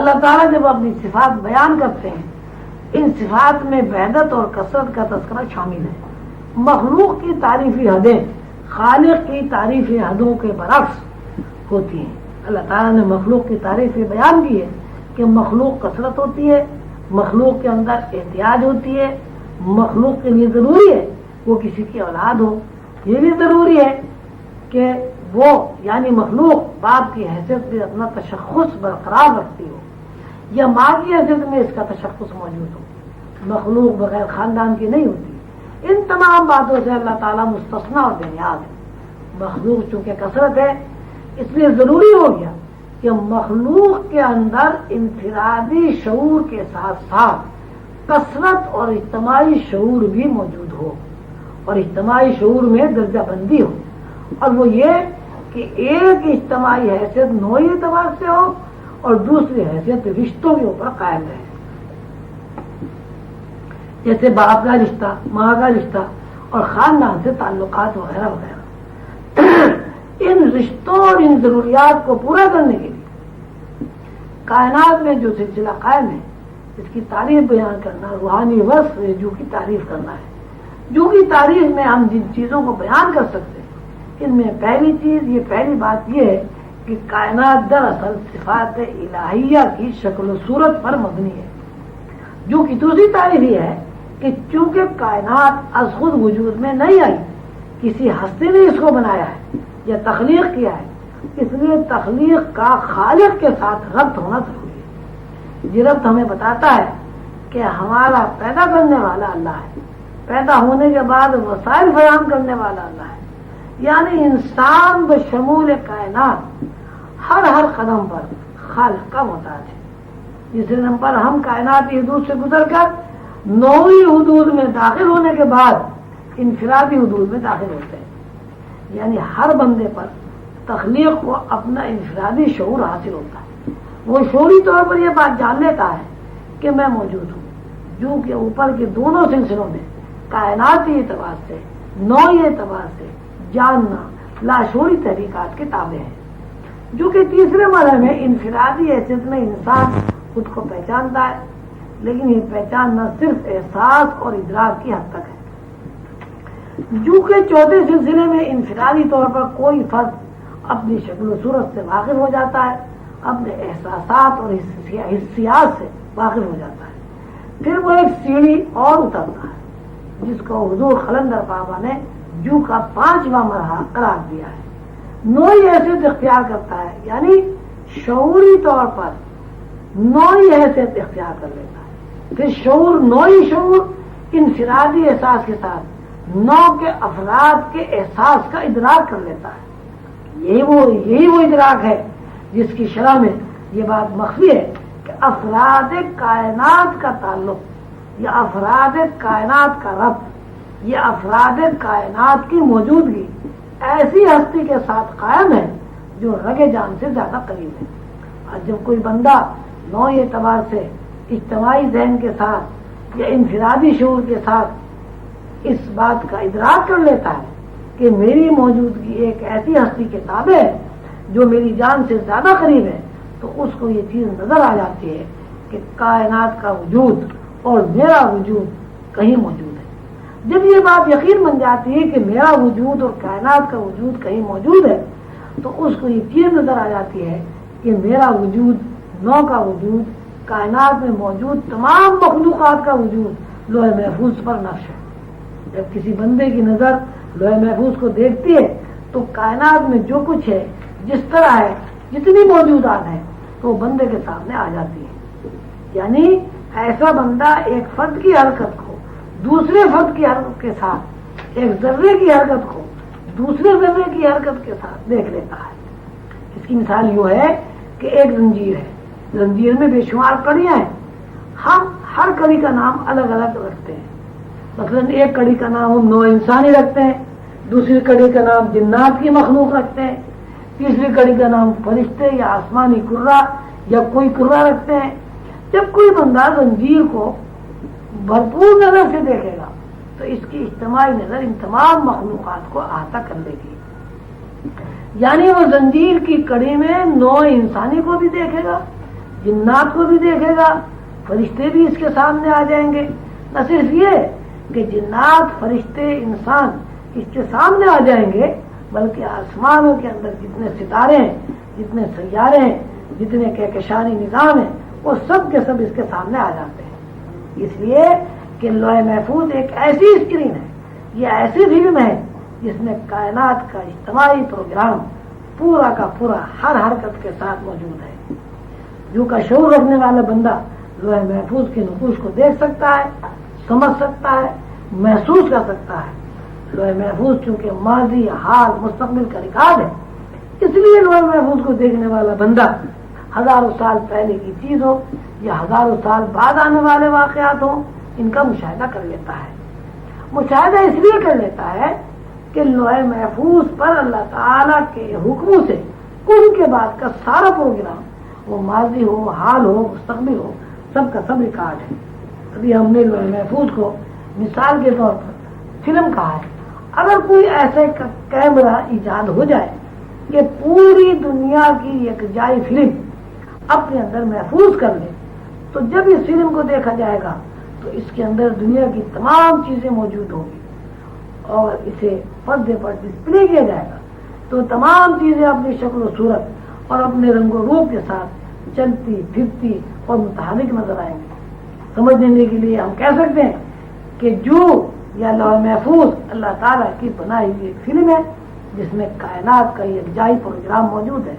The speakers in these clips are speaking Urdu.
اللہ تعالیٰ جب اپنی صفات بیان کرتے ہیں ان صفات میں وحدت اور کثرت کا تذکرہ شامل ہے. مخلوق کی تعریفی حدیں خالق کی تعریفی حدوں کے برعکس ہوتی ہیں. اللہ تعالیٰ نے مخلوق کی تعریف بیان کی ہے کہ مخلوق کثرت ہوتی ہے، مخلوق کے اندر احتیاج ہوتی ہے، مخلوق کے لیے ضروری ہے وہ کسی کی اولاد ہو، یہ بھی ضروری ہے کہ وہ یعنی مخلوق باپ کی حیثیت میں اپنا تشخص برقرار رکھتی ہو یا ماں کی حیثیت میں اس کا تشخص موجود ہو. مخلوق بغیر خاندان کی نہیں ہوتی. ان تمام باتوں سے اللہ تعالیٰ مستثنیٰ اور بے نیاز ہے. مخلوق چونکہ کثرت ہے اس لیے ضروری ہو گیا کہ مخلوق کے اندر انفرادی شعور کے ساتھ ساتھ کثرت اور اجتماعی شعور بھی موجود ہو، اور اجتماعی شعور میں درجہ بندی ہو، اور وہ یہ کہ ایک اجتماعی حیثیت نوعی اعتبار سے ہو اور دوسری حیثیت رشتوں کے اوپر قائم رہے، جیسے باپ کا رشتہ، ماں کا رشتہ اور خاندان سے تعلقات وغیرہ وغیرہ. ان رشتوں اور ان ضروریات کو پورا کرنے کے لیے کائنات میں جو سلسلہ قائم ہے اس کی تعریف بیان کرنا روحانی وصف جو کی تعریف کرنا ہے. جو کی تعریف میں ہم جن چیزوں کو بیان کر سکتے ہیں ان میں پہلی چیز یہ پہلی بات یہ ہے کہ کائنات دراصل صفات الہیہ کی شکل و صورت پر مبنی ہے. جو کی دوسری تعریف یہ ہے کہ چونکہ کائنات از خود وجود میں نہیں آئی، کسی ہستی نے اس کو بنایا ہے یا تخلیق کیا ہے، اس لیے تخلیق کا خالق کے ساتھ ربط ہونا ضروری ہے. یہ ربط ہمیں بتاتا ہے کہ ہمارا پیدا کرنے والا اللہ ہے، پیدا ہونے کے بعد وسائل فراہم کرنے والا اللہ ہے. یعنی انسان بشمول کائنات ہر قدم پر خالق کا محتاج ہے. جس نمبر ہم کائناتی حدود سے گزر کر نوعی حدود میں داخل ہونے کے بعد انفرادی حدود میں داخل ہوتے ہیں. یعنی ہر بندے پر تخلیق کو اپنا انفرادی شعور حاصل ہوتا ہے. وہ شعوری طور پر یہ بات جان لیتا ہے کہ میں موجود ہوں. جو کہ اوپر کے دونوں سلسلوں میں کائناتی اعتبار سے نوعی اعتبار سے جاننا لاشعوری تحریکات کے تابع ہے. جو کہ تیسرے مرحلے میں انفرادی حیثیت میں انسان خود کو پہچانتا ہے، لیکن یہ پہچان نہ صرف احساس اور ادراک کی حد تک ہے. جو کہ چوتھے سلسلے میں انفرادی طور پر کوئی فرد اپنی شکل و صورت سے واقف ہو جاتا ہے، اپنے احساسات اور حسیات سے واقف ہو جاتا ہے. پھر وہ ایک سیڑھی اور اترتا ہے جس کو حضور قلندر بابا نے جو کا 5واں مرحلہ قرار دیا ہے. نوعی حیثیت اختیار کرتا ہے، یعنی شعوری طور پر نوعی حیثیت اختیار کر لیتا ہے. پھر شعور نوعی شعور انفرادی احساس کے ساتھ نو کے افراد کے احساس کا ادراک کر لیتا ہے. یہی وہ ادراک ہے جس کی شرح میں یہ بات مخفی ہے کہ افراد کائنات کا تعلق یا افراد کائنات کا ربط یا افراد کائنات کی موجودگی ایسی ہستی کے ساتھ قائم ہے جو رگ جان سے زیادہ قریب ہے. اور جب کوئی بندہ نوعی اعتبار سے اجتماعی ذہن کے ساتھ یا انفرادی شعور کے ساتھ اس بات کا ادراک کر لیتا ہے کہ میری موجودگی ایک ایسی ہستی کے تابع ہے جو میری جان سے زیادہ قریب ہے، تو اس کو یہ چیز نظر آ جاتی ہے کہ کائنات کا وجود اور میرا وجود کہیں موجود ہے. جب یہ بات یقین بن جاتی ہے کہ میرا وجود اور کائنات کا وجود کہیں موجود ہے تو اس کو یہ چیز نظر آ جاتی ہے کہ میرا وجود، نو کا وجود، کائنات میں موجود تمام مخلوقات کا وجود لوح محفوظ پر نقش ہے. جب کسی بندے کی نظر لوح محفوظ کو دیکھتی ہے تو کائنات میں جو کچھ ہے، جس طرح ہے، جتنی موجودات ہیں تو بندے کے سامنے آ جاتی ہے. یعنی ایسا بندہ ایک فرد کی حرکت کو دوسرے فرد کی حرکت کے ساتھ، ایک ذرے کی حرکت کو دوسرے ذرے کی حرکت کے ساتھ دیکھ لیتا ہے. اس کی مثال یہ ہے کہ ایک زنجیر ہے، زنجیر میں بے شمار کڑیاں ہیں. ہم ہر کڑی کا نام الگ الگ رکھتے ہیں. مثلا ایک کڑی کا نام ہم نو انسانی رکھتے ہیں، دوسری کڑی کا نام جنات کی مخلوق رکھتے ہیں، تیسری کڑی کا نام فرشتے یا آسمانی کرہ یا کوئی کرہ رکھتے ہیں. جب کوئی بندہ زنجیر کو بھرپور نظر سے دیکھے گا تو اس کی اجتماعی نظر ان تمام مخلوقات کو احاطہ کر لے گی. یعنی وہ زنجیر کی کڑی میں نوع انسانی کو بھی دیکھے گا، جنات کو بھی دیکھے گا، فرشتے بھی اس کے سامنے آ جائیں گے. نہ صرف یہ کہ جنات، فرشتے، انسان اس کے سامنے آ جائیں گے، بلکہ آسمانوں کے اندر جتنے ستارے ہیں، جتنے سیارے ہیں، جتنے کہکشانی نظام ہیں، وہ سب کے سب اس کے سامنے آ جاتے ہیں. اس لیے کہ لوح محفوظ ایک ایسی اسکرین ہے، یہ ایسی فلم ہے جس میں کائنات کا اجتماعی پروگرام پورا کا پورا ہر حرکت کے ساتھ موجود ہے. جو کا شعور رکھنے والا بندہ لوح محفوظ کے نقوش کو دیکھ سکتا ہے، سمجھ سکتا ہے، محسوس کر سکتا ہے. لوح محفوظ چونکہ ماضی، حال، مستقبل کا ریکارڈ ہے، اس لیے لوح محفوظ کو دیکھنے والا بندہ ہزاروں سال پہلے کی چیز ہو یا ہزاروں سال بعد آنے والے واقعات ہوں، ان کا مشاہدہ کر لیتا ہے. مشاہدہ اس لیے کر لیتا ہے کہ لوح محفوظ پر اللہ تعالیٰ کے حکموں سے ان کے بعد کا سارا پروگرام، وہ ماضی ہو، حال ہو، مستقبل ہو، سب کا سب ریکارڈ ہے. ابھی ہم نے لوح محفوظ کو مثال کے طور پر فلم کہا ہے. اگر کوئی ایسے کیمرہ ایجاد ہو جائے کہ پوری دنیا کی یکجائی فلم اپنے اندر محفوظ کر لے، تو جب اس فلم کو دیکھا جائے گا تو اس کے اندر دنیا کی تمام چیزیں موجود ہوں گی، اور اسے پردے پر ڈسپلے کیا جائے گا تو تمام چیزیں اپنی شکل و صورت اور اپنے رنگ و روپ کے ساتھ چلتی پھرتی اور متحرک نظر آئیں گی. سمجھنے کے لیے ہم کہہ سکتے ہیں کہ جو یا لوح محفوظ اللہ تعالیٰ کی بنائی ہوئی ایک فلم ہے جس میں کائنات کا یکجائی پروگرام موجود ہے.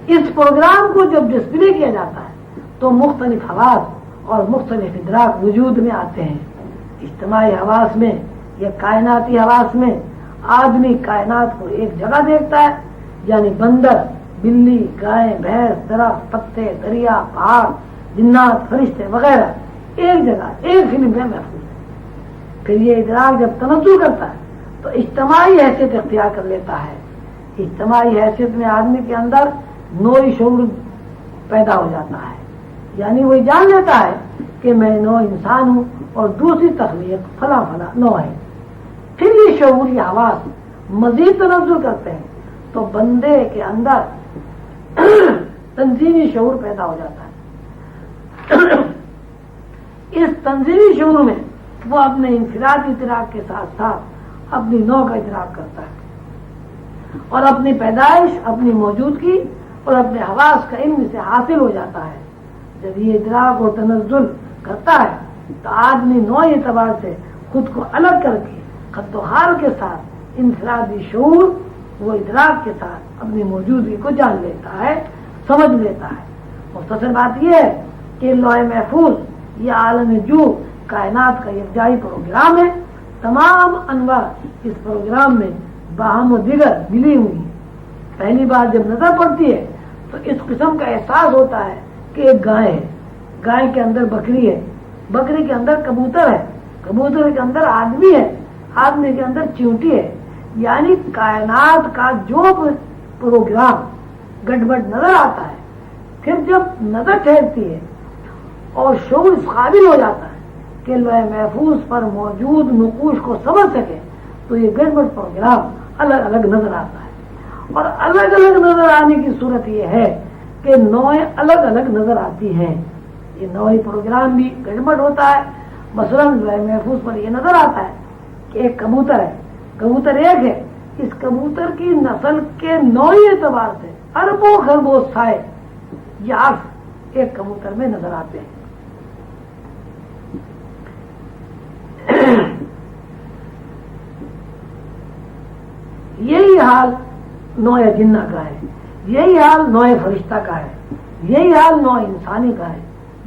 اس پروگرام کو جب ڈسپلے کیا جاتا ہے تو مختلف حواس اور مختلف ادراک وجود میں آتے ہیں. اجتماعی حواس میں یا کائناتی حواس میں آدمی کائنات کو ایک جگہ دیکھتا ہے، یعنی بندر، بلی، گائے، بھینس، درخت، پتے، دریا، پہاڑ، جنات، فرشتے وغیرہ ایک جگہ ایک فلم میں محفوظ ہے. پھر یہ ادراک جب تنزل کرتا ہے تو اجتماعی حیثیت اختیار کر لیتا ہے. اجتماعی حیثیت میں آدمی کے اندر نوعی شعور پیدا ہو جاتا ہے، یعنی وہ جان لیتا ہے کہ میں نوع انسان ہوں اور دوسری تخلیق فلاں فلاں نوع ہے. پھر یہ شعور، یہ حواس مزید تنزل کرتے ہیں تو بندے کے اندر تنظیمی شعور پیدا ہو جاتا ہے. اس تنظیمی شعور میں وہ اپنے انفرادی ادراک کے ساتھ ساتھ اپنی نوع کا ادراک کرتا ہے اور اپنی پیدائش، اپنی موجودگی اور اپنے حواس کا علم سے حاصل ہو جاتا ہے. جب یہ ادراک و تنزل کرتا ہے تو آدمی نوعی اعتبار سے خود کو الگ کر کے خد و حال کے ساتھ انفرادی شعور وہ ادراک کے ساتھ اپنی موجودگی کو جان لیتا ہے، سمجھ لیتا ہے. مختصر بات یہ ہے کہ لوح محفوظ یہ عالم جو کائنات کا یکجائی پروگرام ہے. تمام انواع اس پروگرام میں باہم و دیگر ملی ہوئی ہیں. پہلی بار جب نظر پڑتی ہے تو اس قسم کا احساس ہوتا ہے کہ ایک گائے ہے، گائے کے اندر بکری ہے، بکری کے اندر کبوتر ہے، کبوتر کے اندر آدمی ہے، آدمی کے اندر چیونٹی ہے. یعنی کائنات کا جو پروگرام گڑبڑ نظر آتا ہے، پھر جب نظر ٹھہرتی ہے اور شعور اس قابل ہو جاتا ہے کہ لوح محفوظ پر موجود نقوش کو سمجھ سکے تو یہ گڑبڑ پروگرام الگ الگ نظر آتا ہے. اور الگ الگ نظر آنے کی صورت یہ ہے کہ نوعیں الگ الگ نظر آتی ہیں. یہ نوعی پروگرام بھی گڑبڑ ہوتا ہے. مثلاً لوح محفوظ پر یہ نظر آتا ہے کہ ایک کبوتر ہے، کبوتر ایک ہے، اس کبوتر کی نسل کے نوعی اعتبار سے اربوں خربوں سائے یا عرف ایک کبوتر میں نظر آتے ہیں. یہی حال نوع جنہ کا ہے، یہی حال نوع فرشتہ کا ہے، یہی حال نوع انسانی کا ہے،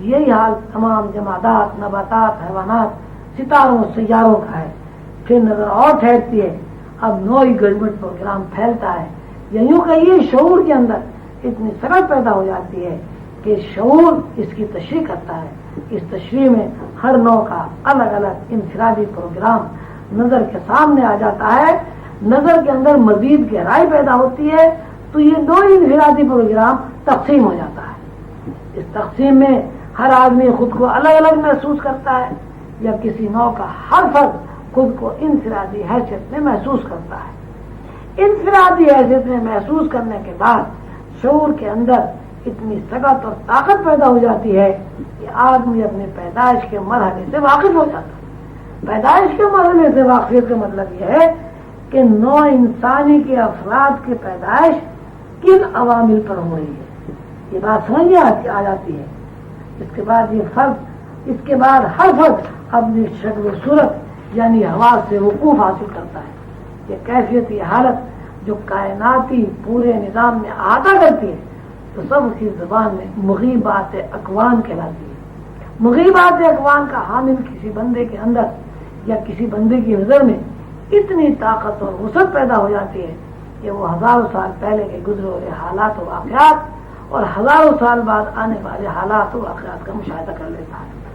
یہی حال تمام جمادات، نباتات، حیوانات، ستاروں، سیاروں کا ہے. پھر نظر اور ٹھہرتی ہے، اب نوعی گڑبڑ پروگرام پھیلتا ہے. یا یوں کہیے شعور کے اندر اتنی سرحد پیدا ہو جاتی ہے کہ شعور اس کی تشریح کرتا ہے. اس تشریح میں ہر نوع کا الگ الگ انفرادی پروگرام نظر کے سامنے آ جاتا ہے. نظر کے اندر مزید گہرائی پیدا ہوتی ہے تو یہ دو انفرادی پروگرام تقسیم ہو جاتا ہے. اس تقسیم میں ہر آدمی خود کو الگ الگ محسوس کرتا ہے یا کسی نوع کا ہر فرد خود کو انفرادی حیثیت میں محسوس کرتا ہے. انفرادی حیثیت میں محسوس کرنے کے بعد شعور کے اندر اتنی سکت اور طاقت پیدا ہو جاتی ہے کہ آدمی اپنے پیدائش کے مرحلے سے واقف ہو جاتا ہے۔ پیدائش کے مرحلے سے واقفیت کا مطلب یہ ہے کہ نوع انسانی کے افراد کی پیدائش کن عوامل پر ہو رہی ہے، یہ بات سمجھ میں آ جاتی ہے۔ اس کے بعد یہ فرد، اس کے بعد ہر فرد اپنی شکل و صورت یعنی حواس سے وقوف حاصل کرتا ہے۔ یہ کیفیت، یہ حالت جو کائناتی پورے نظام میں احاطہ کرتی ہے تو سب کی زبان میں مغیبات اکوان کہلاتی ہے۔ مغیبات اکوان کا حامل کسی بندے کے اندر یا کسی بندے کی نظر میں اتنی طاقت اور وسعت پیدا ہو جاتی ہے کہ وہ ہزاروں سال پہلے کے گزرے ہوئے حالات و واقعات اور ہزاروں سال بعد آنے والے حالات و واقعات کا مشاہدہ کر لیتا ہے۔